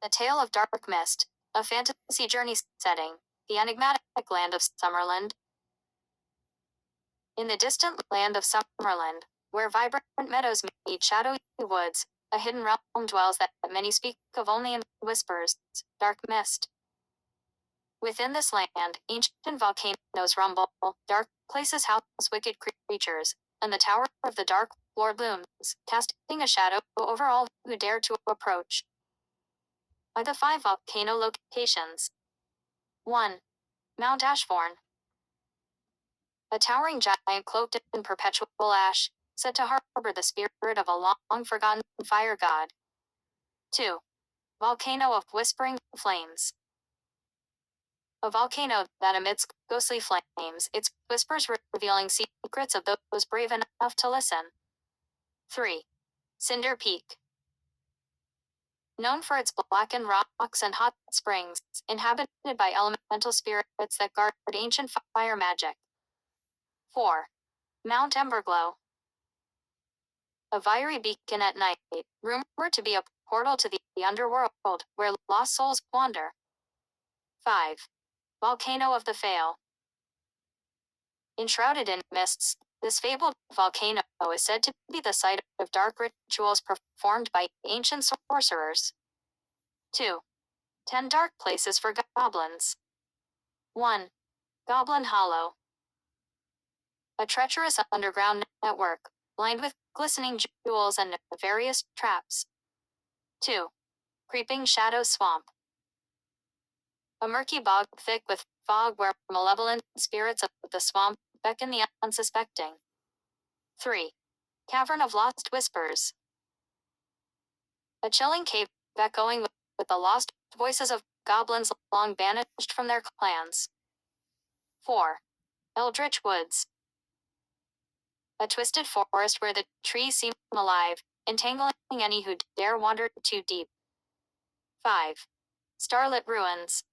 The Tale of Dark Mist, a fantasy journey setting, the enigmatic land of Summerland. In the distant land of Summerland, where vibrant meadows meet shadowy woods, a hidden realm dwells that many speak of only in whispers, Dark Mist. Within this land, ancient volcanoes rumble, dark places house wicked creatures, and the Tower of the Dark Lord looms, casting a shadow over all who dare to approach. By the 5 volcano locations. 1. Mount Ashbourne. A towering giant cloaked in perpetual ash, said to harbor the spirit of a long-forgotten fire god. 2. Volcano of Whispering Flames. A volcano that emits ghostly flames, its whispers revealing secrets of those brave enough to listen. 3. Cinder Peak. Known for its blackened rocks and hot springs, inhabited by elemental spirits that guard ancient fire magic. 4. Mount Emberglow. A fiery beacon at night, rumored to be a portal to the underworld, where lost souls wander. 5. Volcano of the Fail. Enshrouded in mists, this fabled volcano is said to be the site of dark rituals performed by ancient sorcerers. 2. 10 dark places for goblins. 1. Goblin Hollow. A treacherous underground network, lined with glistening jewels and various traps. 2. Creeping Shadow Swamp. A murky bog thick with fog where malevolent spirits of the swamp beckon the unsuspecting. 3. Cavern of Lost Whispers. A chilling cave echoing with the lost voices of goblins long banished from their clans. 4. Eldritch Woods. A twisted forest where the trees seem alive, entangling any who dare wander too deep. 5. Starlit Ruins.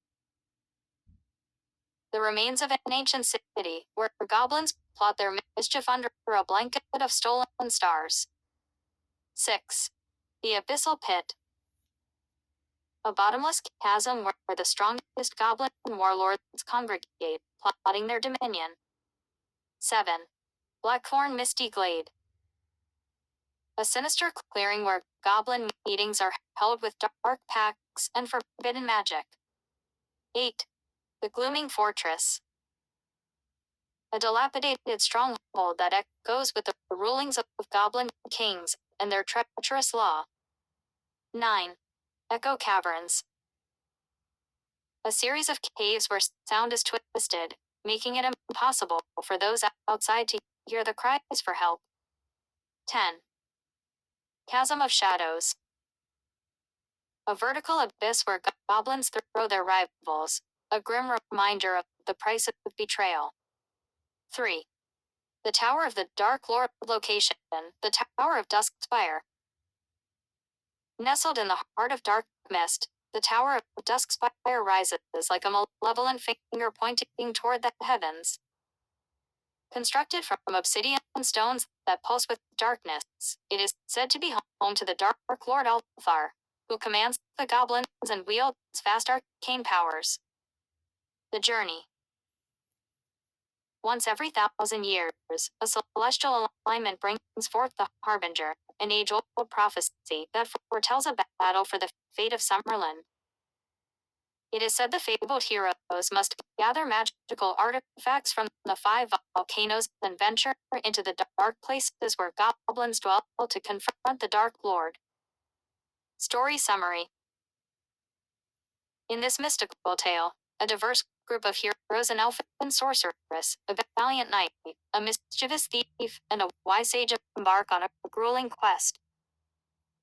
The remains of an ancient city, where goblins plot their mischief under a blanket of stolen stars. 6. The Abyssal Pit. A bottomless chasm where the strongest goblin warlords congregate, plotting their dominion. 7. Blackthorn Misty Glade. A sinister clearing where goblin meetings are held with dark pacts and forbidden magic. 8. The Glooming Fortress. A dilapidated stronghold that echoes with the rulings of goblin kings and their treacherous law. 9. Echo Caverns. A series of caves where sound is twisted, making it impossible for those outside to hear the cries for help. 10. Chasm of Shadows. A vertical abyss where goblins throw their rivals, a grim reminder of the price of betrayal. 3. The Tower of the Dark Lord location, the Tower of Duskspire. Nestled in the heart of Dark Mist, the Tower of Duskspire rises like a malevolent finger pointing toward the heavens. Constructed from obsidian stones that pulse with darkness, it is said to be home to the Dark Lord Althar, who commands the goblins and wields vast arcane powers. The Journey. Once every 1,000 years, a celestial alignment brings forth the Harbinger, an age-old prophecy that foretells a battle for the fate of Summerland. It is said the fabled heroes must gather magical artifacts from the 5 volcanoes and venture into the dark places where goblins dwell to confront the Dark Lord. Story summary. In this mystical tale, a diverse group of heroes, an elfin sorceress, a valiant knight, a mischievous thief, and a wise sage embark on a grueling quest.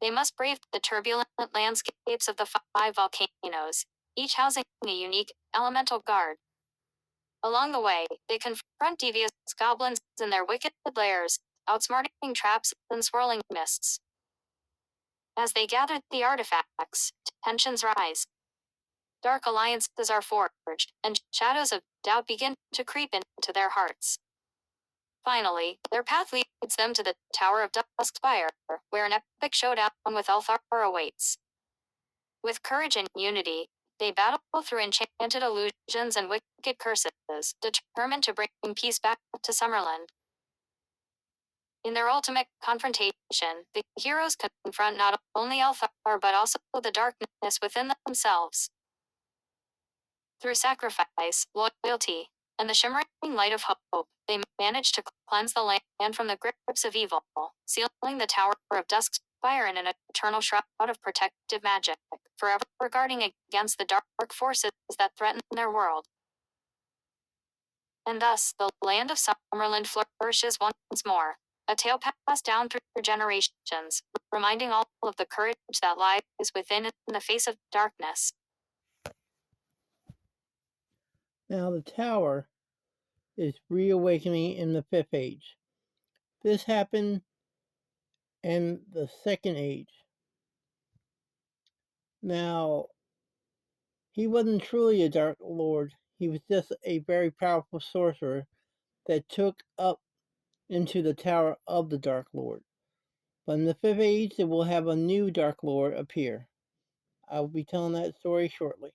They must brave the turbulent landscapes of the 5 volcanoes, each housing a unique elemental guard. Along the way, they confront devious goblins in their wicked lairs, outsmarting traps and swirling mists. As they gather the artifacts, tensions rise. Dark alliances are forged, and shadows of doubt begin to creep into their hearts. Finally, their path leads them to the Tower of Duskspire, where an epic showdown with Althar awaits. With courage and unity, they battle through enchanted illusions and wicked curses, determined to bring peace back to Summerland. In their ultimate confrontation, the heroes confront not only Elfar but also the darkness within themselves. Through sacrifice, loyalty, and the shimmering light of hope, they manage to cleanse the land from the grips of evil, sealing the Tower of Dusk's spire in an eternal shroud of protective magic, forever guarding against the dark forces that threaten their world. And thus, the land of Summerland flourishes once more, a tale passed down through generations, reminding all of the courage that lies within in the face of darkness. Now the tower is reawakening in the Fifth Age. This happened in the Second Age. Now, he wasn't truly a Dark Lord. He was just a very powerful sorcerer that took up into the Tower of the Dark Lord. But in the Fifth Age, it will have a new Dark Lord appear. I will be telling that story shortly.